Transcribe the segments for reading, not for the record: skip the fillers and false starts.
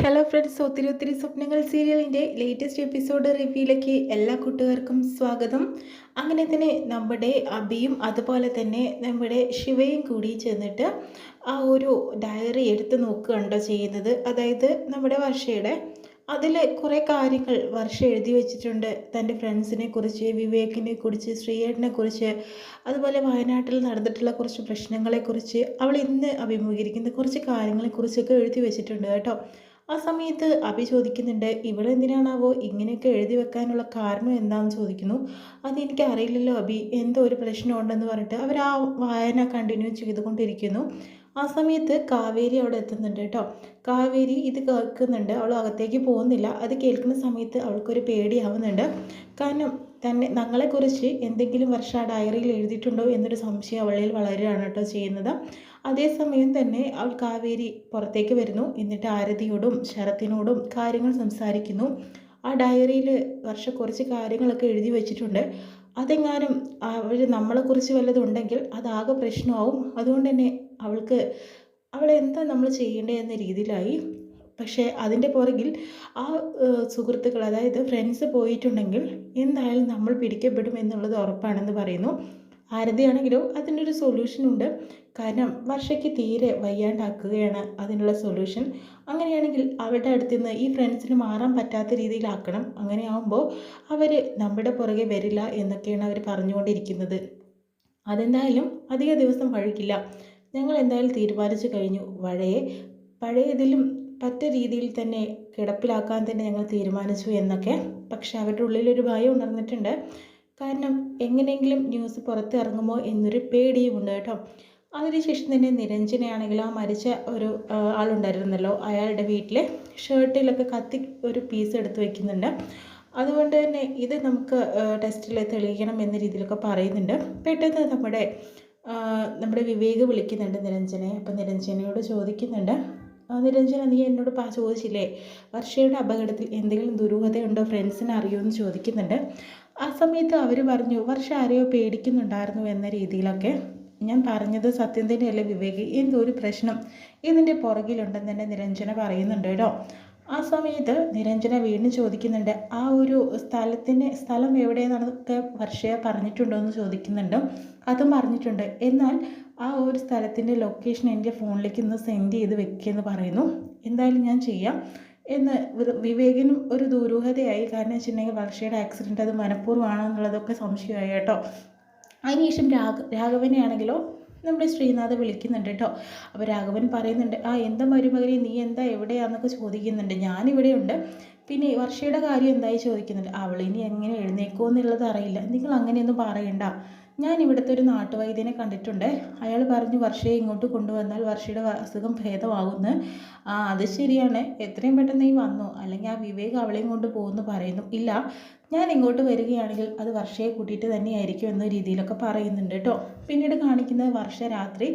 Hello friends, ഒത്തിരി ഒത്തിരി സ്വപ്നങ്ങൾ സീരിയലിൻ്റെ ലേറ്റസ്റ്റ് എപ്പിസോഡ് റിവ്യൂയിലേക്ക് എല്ലാ കൂട്ടുകാർക്കും സ്വാഗതം. അങ്ങനെ തന്നെ നമ്മുടെ അബിയും അതുപോലെ തന്നെ നമ്മുടെ ശിവയും കൂടി ചെന്നിട്ട് ആ ഒരു ഡയറി എടുത്ത് നോക്കുകയാണല്ലോ ചെയ്യുന്നത്. അതായത് നമ്മുടെ വർഷയുടെ അതിൽ കുറേ കാര്യങ്ങൾ വർഷ എഴുതി വെച്ചിട്ടുണ്ട്. തൻ്റെ ഫ്രണ്ട്സിനെ കുറിച്ച്, വിവേകിനെ കുറിച്ച്, ശ്രീയേട്ടനെ കുറിച്ച്, അതുപോലെ വയനാട്ടിൽ നടന്നിട്ടുള്ള കുറച്ച് പ്രശ്നങ്ങളെക്കുറിച്ച്, അവൾ ഇന്ന് അഭിമുഖീകരിക്കുന്ന കുറച്ച് കാര്യങ്ങളെക്കുറിച്ചൊക്കെ എഴുതി വെച്ചിട്ടുണ്ട് കേട്ടോ. ആ സമയത്ത് അഭി ചോദിക്കുന്നുണ്ട്, ഇവളെന്തിനാണാവോ ഇങ്ങനെയൊക്കെ എഴുതി വെക്കാനുള്ള കാരണം എന്താണെന്ന് ചോദിക്കുന്നു. അതെനിക്ക് അറിയില്ലല്ലോ അഭി, എന്തോ ഒരു പ്രശ്നമുണ്ടെന്ന് പറഞ്ഞിട്ട് അവർ ആ വായന കണ്ടിന്യൂ ചെയ്തുകൊണ്ടിരിക്കുന്നു. ആ സമയത്ത് കാവേരി അവിടെ എത്തുന്നുണ്ട് കേട്ടോ. കാവേരി ഇത് കേൾക്കുന്നുണ്ട്, അവൾ അകത്തേക്ക് പോകുന്നില്ല. അത് കേൾക്കുന്ന സമയത്ത് അവൾക്കൊരു പേടിയാവുന്നുണ്ട്. കാരണം തന്നെ ഞങ്ങളെക്കുറിച്ച് എന്തെങ്കിലും വർഷ ആ ഡയറിയിൽ എഴുതിയിട്ടുണ്ടോ എന്നൊരു സംശയം അവളിൽ വളരുകയാണ് കേട്ടോ ചെയ്യുന്നത്. അതേസമയം തന്നെ അവൾ കാവേരി പുറത്തേക്ക് വരുന്നു. എന്നിട്ട് ആരതിയോടും ശരത്തിനോടും കാര്യങ്ങൾ സംസാരിക്കുന്നു. ആ ഡയറിയിൽ വർഷ കുറച്ച് കാര്യങ്ങളൊക്കെ എഴുതി വെച്ചിട്ടുണ്ട്. അതെങ്ങാനും അവർ നമ്മളെക്കുറിച്ച് വല്ലതുണ്ടെങ്കിൽ അതാകെ പ്രശ്നമാവും. അതുകൊണ്ട് തന്നെ അവളെന്താ നമ്മൾ ചെയ്യേണ്ടത് എന്ന രീതിയിലായി. പക്ഷേ അതിൻ്റെ പുറകിൽ ആ സുഹൃത്തുക്കൾ, അതായത് ഫ്രണ്ട്സ് പോയിട്ടുണ്ടെങ്കിൽ എന്തായാലും നമ്മൾ പിടിക്കപ്പെടും എന്നുള്ളത് ഉറപ്പാണെന്ന് പറയുന്നു. ആരതിയാണെങ്കിലോ അതിനൊരു സൊല്യൂഷനുണ്ട്. കാരണം വർഷയ്ക്ക് തീരെ വയ്യാണ്ടാക്കുകയാണ് അതിനുള്ള സൊല്യൂഷൻ. അങ്ങനെയാണെങ്കിൽ അവരുടെ അടുത്ത് നിന്ന് ഈ ഫ്രണ്ട്സിന് മാറാൻ പറ്റാത്ത രീതിയിലാക്കണം. അങ്ങനെയാവുമ്പോൾ അവർ നമ്മുടെ പുറകെ വരില്ല എന്നൊക്കെയാണ് അവർ പറഞ്ഞുകൊണ്ടിരിക്കുന്നത്. അതെന്തായാലും അധിക ദിവസം വഴുകില്ല. ഞങ്ങൾ എന്തായാലും തീരുമാനിച്ചു കഴിഞ്ഞു. പഴയതിലും പറ്റ രീതിയിൽ തന്നെ കിടപ്പിലാക്കാൻ തന്നെ ഞങ്ങൾ തീരുമാനിച്ചു എന്നൊക്കെ. പക്ഷെ അവരുടെ ഉള്ളിലൊരു ഭയം ഉണർന്നിട്ടുണ്ട്. കാരണം എങ്ങനെയെങ്കിലും ന്യൂസ് പുറത്ത് ഇറങ്ങുമോ എന്നൊരു പേടിയുമുണ്ട് കേട്ടോ. അതിനുശേഷം തന്നെ നിരഞ്ജനയാണെങ്കിൽ ആ മരിച്ച ഒരു ആളുണ്ടായിരുന്നല്ലോ, അയാളുടെ വീട്ടിലെ ഷർട്ടിലൊക്കെ കത്തി ഒരു പീസ് എടുത്ത് വയ്ക്കുന്നുണ്ട്. അതുകൊണ്ട് തന്നെ ഇത് നമുക്ക് ടെസ്റ്റിൽ തെളിയിക്കണം എന്ന രീതിയിലൊക്കെ പറയുന്നുണ്ട്. പെട്ടെന്ന് നമ്മുടെ വിവേക് വിളിക്കുന്നുണ്ട് നിരഞ്ജനെ. അപ്പം നിരഞ്ജനയോട് ചോദിക്കുന്നുണ്ട്, നിരഞ്ജന നീ എന്നോട് ചോദിച്ചില്ലേ വർഷയുടെ അപകടത്തിൽ എന്തെങ്കിലും ദുരൂഹതയുണ്ടോ, ഫ്രണ്ട്സിന് അറിയുമോ എന്ന് ചോദിക്കുന്നുണ്ട്. ആ സമയത്ത് അവർ പറഞ്ഞു വർഷ ആരെയോ പേടിക്കുന്നുണ്ടായിരുന്നു എന്ന രീതിയിലൊക്കെ. ഞാൻ പറഞ്ഞത് സത്യം തന്നെയല്ലേ വിവേക്, എന്തോ ഒരു പ്രശ്നം ഇതിൻ്റെ പുറകിലുണ്ടെന്ന് തന്നെ നിരഞ്ജന പറയുന്നുണ്ട് കേട്ടോ. ആ സമയത്ത് നിരഞ്ജന വീണ്ടും ചോദിക്കുന്നുണ്ട്, ആ ഒരു സ്ഥലം എവിടെയെന്നൊക്കെ വർഷയെ പറഞ്ഞിട്ടുണ്ടോ എന്ന് ചോദിക്കുന്നുണ്ട്. അതും പറഞ്ഞിട്ടുണ്ട്. എന്നാൽ ആ ഒരു സ്ഥലത്തിൻ്റെ ലൊക്കേഷൻ എൻ്റെ ഫോണിലേക്ക് ഇന്ന് സെൻഡ് ചെയ്ത് വെക്കുകയെന്ന് പറയുന്നു. എന്തായാലും ഞാൻ ചെയ്യാം എന്ന് വിവേകിനും ഒരു ദുരൂഹതയായി. കാരണം വെച്ചിട്ടുണ്ടെങ്കിൽ വർഷയുടെ ആക്സിഡൻറ്റ് അത് മനഃപൂർവ്വമാണോ എന്നുള്ളതൊക്കെ സംശയമായി കേട്ടോ. അതിനുശേഷം രാഘവനെ ആണെങ്കിലോ നമ്മുടെ ശ്രീനാഥ് വിളിക്കുന്നുണ്ട് കേട്ടോ. അപ്പോൾ രാഘവൻ പറയുന്നുണ്ട്, എന്താ മരുമകനെ നീ എന്താ എവിടെയാണെന്നൊക്കെ ചോദിക്കുന്നുണ്ട്. ഞാനിവിടെയുണ്ട്. പിന്നെ വർഷയുടെ കാര്യം എന്തായി ചോദിക്കുന്നുണ്ട്. അവളിനി എങ്ങനെ എഴുന്നേക്കുമോ എന്നുള്ളത് അറിയില്ല, നിങ്ങൾ അങ്ങനെയൊന്നും പറയണ്ട. ഞാൻ ഇവിടുത്തെ ഒരു നാട്ടുവൈദ്യനെ കണ്ടിട്ടുണ്ട്. അയാൾ പറഞ്ഞു വർഷയെ ഇങ്ങോട്ട് കൊണ്ടുവന്നാൽ വർഷയുടെ അസുഖം ഭേദമാകുമെന്ന്. അത് ശരിയാണ്, എത്രയും പെട്ടെന്ന് നീ വന്നു, അല്ലെങ്കിൽ ആ വിവേക് അവളെയും കൊണ്ട് പോകുമെന്ന് പറയുന്നു. ഇല്ല, ഞാൻ ഇങ്ങോട്ട് വരികയാണെങ്കിൽ അത് വർഷയെ കൂട്ടിയിട്ട് തന്നെയായിരിക്കും എന്ന രീതിയിലൊക്കെ പറയുന്നുണ്ട് കേട്ടോ. പിന്നീട് കാണിക്കുന്നത് വർഷ രാത്രി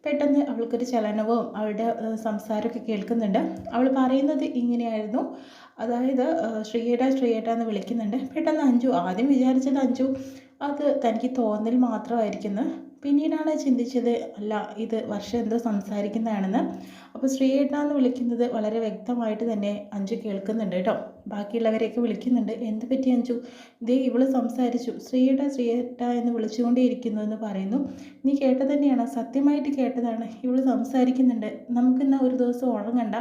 പെട്ടെന്ന് അവൾക്കൊരു ചലനവും അവളുടെ സംസാരമൊക്കെ കേൾക്കുന്നുണ്ട്. അവൾ പറയുന്നത് ഇങ്ങനെയായിരുന്നു. അതായത് ശ്രീയേട്ട എന്ന് വിളിക്കുന്നുണ്ട്. പെട്ടെന്ന് അഞ്ജു, ആദ്യം വിചാരിച്ചത് അഞ്ജു അത് തനിക്ക് തോന്നൽ മാത്രമായിരിക്കുന്നു. പിന്നീടാണ് ചിന്തിച്ചത് അല്ല, ഇത് വർഷം എന്തോ സംസാരിക്കുന്നതാണെന്ന്. അപ്പോൾ ശ്രീയേട്ട എന്ന് വിളിക്കുന്നത് വളരെ വ്യക്തമായിട്ട് തന്നെ അഞ്ജു കേൾക്കുന്നുണ്ട് കേട്ടോ. ബാക്കിയുള്ളവരെയൊക്കെ വിളിക്കുന്നുണ്ട്. എന്ത് പറ്റി അഞ്ജു, ദേ ഇവള് സംസാരിച്ചു, ശ്രീയേട്ട എന്ന് വിളിച്ചുകൊണ്ടേയിരിക്കുന്നു എന്ന് പറയുന്നു. നീ കേട്ടത് തന്നെയാണ്, സത്യമായിട്ട് കേട്ടതാണ്, ഇവള് സംസാരിക്കുന്നുണ്ട്. നമുക്കിന്ന് ഒരു ദിവസം ഉറങ്ങണ്ട,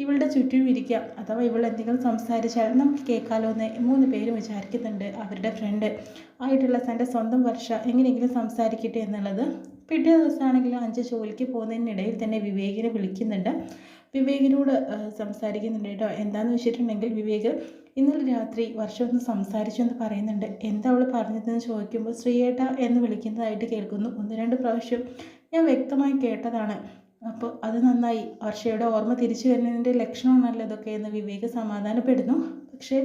ഇവളുടെ ചുറ്റും ഇരിക്കാം, അഥവാ ഇവൾ എന്തെങ്കിലും സംസാരിച്ചാൽ നമുക്ക് കേൾക്കാമല്ലോ എന്ന് 3 പേരും വിചാരിക്കുന്നുണ്ട്. അവരുടെ ഫ്രണ്ട് ആയിട്ടുള്ള തൻ്റെ സ്വന്തം വർഷ എങ്ങനെയെങ്കിലും സംസാരിക്കട്ടെ എന്നുള്ളത്. പിറ്റേ ദിവസമാണെങ്കിൽ അഞ്ച് ജോലിക്ക് പോകുന്നതിനിടയിൽ തന്നെ വിവേകിനെ വിളിക്കുന്നുണ്ട്. വിവേകിനോട് സംസാരിക്കുന്നുണ്ട് കേട്ടോ. എന്താണെന്ന് വെച്ചിട്ടുണ്ടെങ്കിൽ വിവേക് ഇന്നലെ രാത്രി വർഷം ഒന്ന് സംസാരിച്ചു എന്ന് പറയുന്നുണ്ട്. എന്താ അവൾ പറഞ്ഞതെന്ന് ചോദിക്കുമ്പോൾ ശ്രീയേട്ട എന്ന് വിളിക്കുന്നതായിട്ട് കേൾക്കുന്നു. 1-2 പ്രാവശ്യം ഞാൻ വ്യക്തമായി കേട്ടതാണ്. അപ്പോൾ അത് നന്നായി, വർഷയുടെ ഓർമ്മ തിരിച്ചു വരുന്നതിൻ്റെ ലക്ഷണമാണല്ലോ ഇതൊക്കെ എന്ന് വിവേക് സമാധാനപ്പെടുന്നു. പക്ഷേ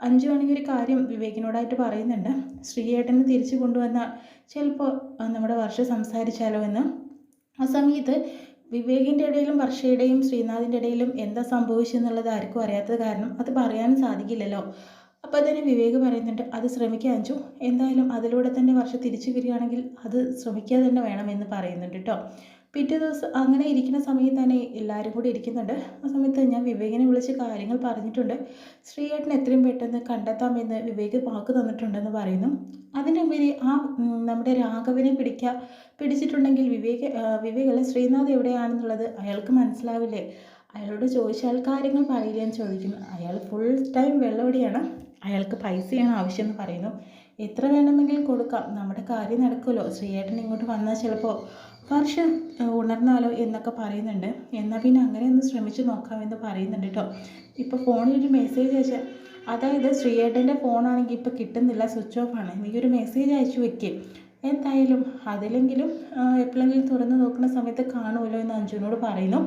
അഞ്ജു ആണെങ്കിൽ ഒരു കാര്യം വിവേകിനോടായിട്ട് പറയുന്നുണ്ട്. ശ്രീയേട്ടനെ തിരിച്ചു കൊണ്ടുവന്നാൽ ചിലപ്പോൾ നമ്മുടെ വർഷ സംസാരിച്ചാലോ എന്ന്. ആ സമയത്ത് വിവേകിൻ്റെ ഇടയിലും വർഷയുടെയും ശ്രീനാഥിൻ്റെ ഇടയിലും എന്താ സംഭവിച്ചെന്നുള്ളത് ആർക്കും അറിയാത്തത് കാരണം അത് പറയാനും സാധിക്കില്ലല്ലോ. അപ്പോൾ തന്നെ വിവേക് പറയുന്നുണ്ട്, അത് ശ്രമിക്കാം അഞ്ജു, എന്തായാലും അതിലൂടെ തന്നെ വർഷം തിരിച്ചു വരികയാണെങ്കിൽ അത് ശ്രമിക്കുക തന്നെ വേണമെന്ന് പറയുന്നുണ്ട് കേട്ടോ. പിറ്റേ ദിവസം അങ്ങനെ ഇരിക്കുന്ന സമയത്ത് തന്നെ എല്ലാവരും കൂടി ഇരിക്കുന്നുണ്ട്. ആ സമയത്ത് ഞാൻ വിവേകിനെ വിളിച്ച് കാര്യങ്ങൾ പറഞ്ഞിട്ടുണ്ട്. ശ്രീയേട്ടനെ എത്രയും പെട്ടെന്ന് കണ്ടെത്താമെന്ന് വിവേക് വാക്ക് തന്നിട്ടുണ്ടെന്ന് പറയുന്നു. അതിനുപരി നമ്മുടെ രാഘവനെ പിടിച്ചിട്ടുണ്ടെങ്കിൽ വിവേകല്ല ശ്രീനാഥ് എവിടെയാണെന്നുള്ളത് അയാൾക്ക് മനസ്സിലാവില്ലേ? അയാളോട് ചോദിച്ചാൽ കാര്യങ്ങൾ പറയില്ലെന്ന് ചോദിക്കുന്നു. അയാൾ ഫുൾ ടൈം വെള്ളവടിയാണ്. അയാൾക്ക് പൈസയാണ് ആവശ്യമെന്ന് പറയുന്നു. എത്ര വേണമെങ്കിലും കൊടുക്കാം, നമ്മുടെ കാര്യം നടക്കുമല്ലോ. ശ്രീയേട്ടൻ ഇങ്ങോട്ട് വന്നാൽ ചിലപ്പോൾ വർഷം ഉണർന്നാലോ എന്നൊക്കെ പറയുന്നുണ്ട്. എന്നാൽ പിന്നെ അങ്ങനെ ഒന്ന് ശ്രമിച്ചു നോക്കാമെന്ന് പറയുന്നുണ്ട് കേട്ടോ. ഇപ്പോൾ ഫോണിലൊരു മെസ്സേജ് അയച്ചാൽ, അതായത് ശ്രീയേട്ടൻ്റെ ഫോണാണെങ്കിൽ ഇപ്പോൾ കിട്ടുന്നില്ല, സ്വിച്ച് ഓഫ് ആണ്. നീ ഒരു മെസ്സേജ് അയച്ചു വെക്കും, എന്തായാലും അതിലെങ്കിലും എപ്പോഴെങ്കിലും തുറന്ന് നോക്കുന്ന സമയത്ത് കാണുമല്ലോ എന്ന് അഞ്ജുവിനോട് പറയുന്നു.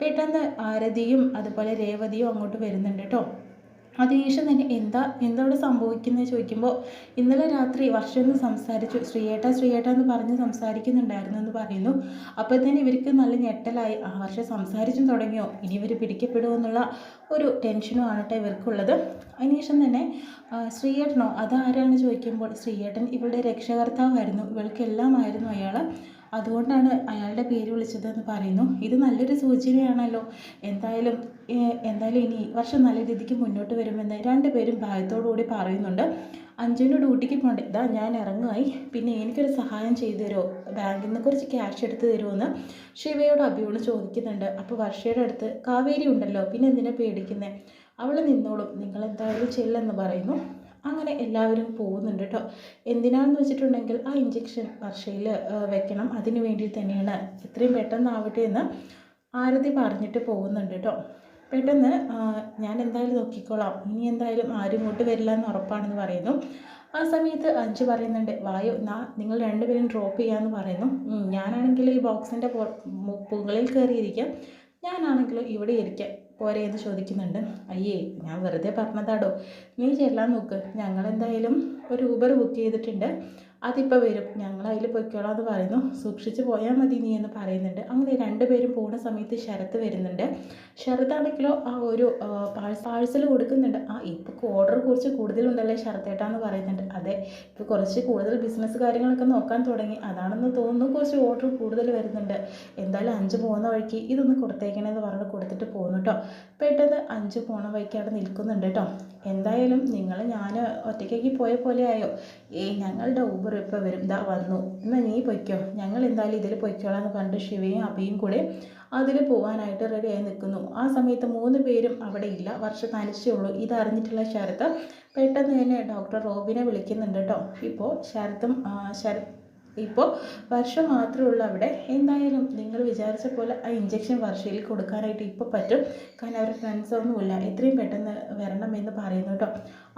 പെട്ടെന്ന് ആരതിയും അതുപോലെ രേവതിയും അങ്ങോട്ട് വരുന്നുണ്ട് കേട്ടോ. അതിനുശേഷം തന്നെ എന്താ അവിടെ സംഭവിക്കുന്നത് ചോദിക്കുമ്പോൾ, ഇന്നലെ രാത്രി വർഷം ഒന്ന് സംസാരിച്ചു, ശ്രീയേട്ട എന്ന് പറഞ്ഞ് സംസാരിക്കുന്നുണ്ടായിരുന്നു എന്ന് പറയുന്നു. അപ്പോൾ തന്നെ ഇവർക്ക് നല്ല ഞെട്ടലായി. ആ വർഷം സംസാരിച്ചും തുടങ്ങിയോ, ഇനി ഇവർ പിടിക്കപ്പെടുമോ എന്നുള്ള ഒരു ടെൻഷനും ആണ് കേട്ടോ ഇവർക്കുള്ളത്. അതിനുശേഷം തന്നെ ശ്രീയേട്ടനോ അതാരാണ് ചോദിക്കുമ്പോൾ, ശ്രീയേട്ടൻ ഇവളുടെ രക്ഷകർത്താവായിരുന്നു, ഇവൾക്കെല്ലാം ആയിരുന്നു അയാൾ, അതുകൊണ്ടാണ് അയാളുടെ പേര് വിളിച്ചതെന്ന് പറയുന്നു. ഇത് നല്ലൊരു സൂചനയാണല്ലോ. എന്തായാലും ഇനി വർഷം നല്ല രീതിക്ക് മുന്നോട്ട് വരുമെന്ന് രണ്ടുപേരും ഭയത്തോടുകൂടി പറയുന്നുണ്ട്. അഞ്ജുവിന് ഡ്യൂട്ടിക്ക് പോകണ്ടേ, ഇതാ ഞാൻ ഇറങ്ങുമായി, പിന്നെ എനിക്കൊരു സഹായം ചെയ്തു തരുമോ, ബാങ്കിൽ നിന്ന് കുറച്ച് ക്യാഷ് എടുത്ത് തരുമോയെന്ന് ശിവയോട് അഭിയോട് ചോദിക്കുന്നുണ്ട്. അപ്പോൾ വർഷയുടെ അടുത്ത് കാവേരി ഉണ്ടല്ലോ, പിന്നെ എന്തിനാ പേടിക്കുന്നത്, അവൾ നിന്നോളും, നിങ്ങളെന്തായാലും ചെല്ലെന്ന് പറയുന്നു. അങ്ങനെ എല്ലാവരും പോകുന്നുണ്ട് കേട്ടോ. എന്തിനാണെന്ന് വെച്ചിട്ടുണ്ടെങ്കിൽ ആ ഇഞ്ചക്ഷൻ വർഷയിൽ വെക്കണം, അതിന് വേണ്ടി തന്നെയാണ്, എത്രയും പെട്ടെന്നാവട്ടെ എന്ന് ആരതി പറഞ്ഞിട്ട് പോകുന്നുണ്ട് കേട്ടോ. പെട്ടെന്ന് ഞാൻ എന്തായാലും നോക്കിക്കോളാം, ഇനി എന്തായാലും ആരും ഇങ്ങോട്ട് വരില്ല എന്ന് ഉറപ്പാണെന്ന് പറയുന്നു. ആ സമയത്ത് അഞ്ച് പറയുന്നുണ്ട്, വായു നിങ്ങൾ രണ്ടുപേരും ഡ്രോപ്പ് ചെയ്യാമെന്ന് പറയുന്നു. ഞാനാണെങ്കിൽ ഈ ബോക്സിൻ്റെ മുകളിൽ കയറിയിരിക്കാം, ഞാനാണെങ്കിലും ഇവിടെ ഇരിക്കാം പോരെ എന്ന് ചോദിക്കുന്നുണ്ട്. അയ്യേ, ഞാൻ വെറുതെ പറഞ്ഞതാടോ, നീ ചെല്ലാൻ നോക്ക്, ഞങ്ങളെന്തായാലും ഒരു ഊബർ ബുക്ക് ചെയ്തിട്ടുണ്ട്, അതിപ്പോൾ വരും, ഞങ്ങൾ അതിൽ പൊയ്ക്കോളാം എന്ന് പറയുന്നു. സൂക്ഷിച്ച് പോയാൽ മതി നീ എന്ന് പറയുന്നുണ്ട്. അങ്ങനെ രണ്ടുപേരും പോകുന്ന സമയത്ത് ശരത്ത് വരുന്നുണ്ട്. ശരത്താണെങ്കിലോ ആ ഒരു പാഴ്സൽ കൊടുക്കുന്നുണ്ട്. ഇപ്പോൾ ഓർഡർ കുറച്ച് കൂടുതലുണ്ടല്ലേ ശരത്തേട്ടാന്ന് പറയുന്നുണ്ട്. അതെ, ഇപ്പോൾ കുറച്ച് കൂടുതൽ ബിസിനസ് കാര്യങ്ങളൊക്കെ നോക്കാൻ തുടങ്ങി, അതാണെന്ന് തോന്നുന്നു കുറച്ച് ഓർഡർ കൂടുതൽ വരുന്നുണ്ട്. എന്തായാലും അഞ്ച് പോകുന്ന വഴിക്ക് ഇതൊന്ന് കൊടുത്തേക്കണേന്ന് പറഞ്ഞ് കൊടുത്തിട്ട് പോകുന്നു കേട്ടോ. പെട്ടെന്ന് അഞ്ച് പോണ വഴിക്ക് അവിടെ നിൽക്കുന്നുണ്ട് കേട്ടോ. എന്തായാലും ഞാൻ ഒറ്റയ്ക്ക് പോയ പോലെ ആയോ, ഞങ്ങളുടെ ഊബർ ഇപ്പോൾ വരും, ഇതാ വന്നു, എന്നാൽ നീ പൊയ്ക്കോ, ഞങ്ങൾ എന്തായാലും ഇതിൽ പൊയ്ക്കോളാം എന്ന് പറഞ്ഞിട്ട് ശിവയും അഭിയും കൂടെ അതിൽ പോകാനായിട്ട് റെഡിയായി നിൽക്കുന്നു. ആ സമയത്ത് 3 പേരും അവിടെ ഇല്ല, വർഷം തനിച്ചേ ഉള്ളൂ. ഇതറിഞ്ഞിട്ടുള്ള ശരത്ത് പെട്ടെന്ന് തന്നെ ഡോക്ടർ റോബിനെ വിളിക്കുന്നുണ്ട് കേട്ടോ. ഇപ്പോൾ വർഷം മാത്രമേ ഉള്ളൂ അവിടെ. എന്തായാലും നിങ്ങൾ വിചാരിച്ച പോലെ ആ ഇഞ്ചക്ഷൻ വർഷയിൽ കൊടുക്കാനായിട്ട് ഇപ്പോൾ പറ്റും, കാരണം അവർ ഫ്രണ്ട്സൊന്നുമില്ല, എത്രയും പെട്ടെന്ന് വരണമെന്ന് പറയുന്നു കേട്ടോ.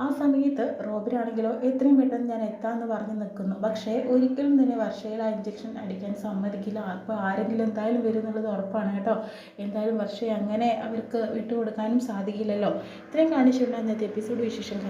ആ സമയത്ത് റോബിനാണെങ്കിലോ എത്രയും പെട്ടെന്ന് ഞാൻ എത്താമെന്ന് പറഞ്ഞ് നിൽക്കുന്നു. പക്ഷേ ഒരിക്കലും തന്നെ വർഷയിൽ ആ ഇഞ്ചക്ഷൻ അടിക്കാൻ സമ്മതിക്കില്ല. അപ്പോൾ ആരെങ്കിലും എന്തായാലും വരും എന്നുള്ളത് ഉറപ്പാണ് കേട്ടോ. എന്തായാലും വർഷയെ അങ്ങനെ അവർക്ക് വിട്ടുകൊടുക്കാനും സാധിക്കില്ലല്ലോ. ഇത്രയും കാണിച്ചുകൊണ്ട് ഇന്നത്തെ എപ്പിസോഡ് വിശേഷം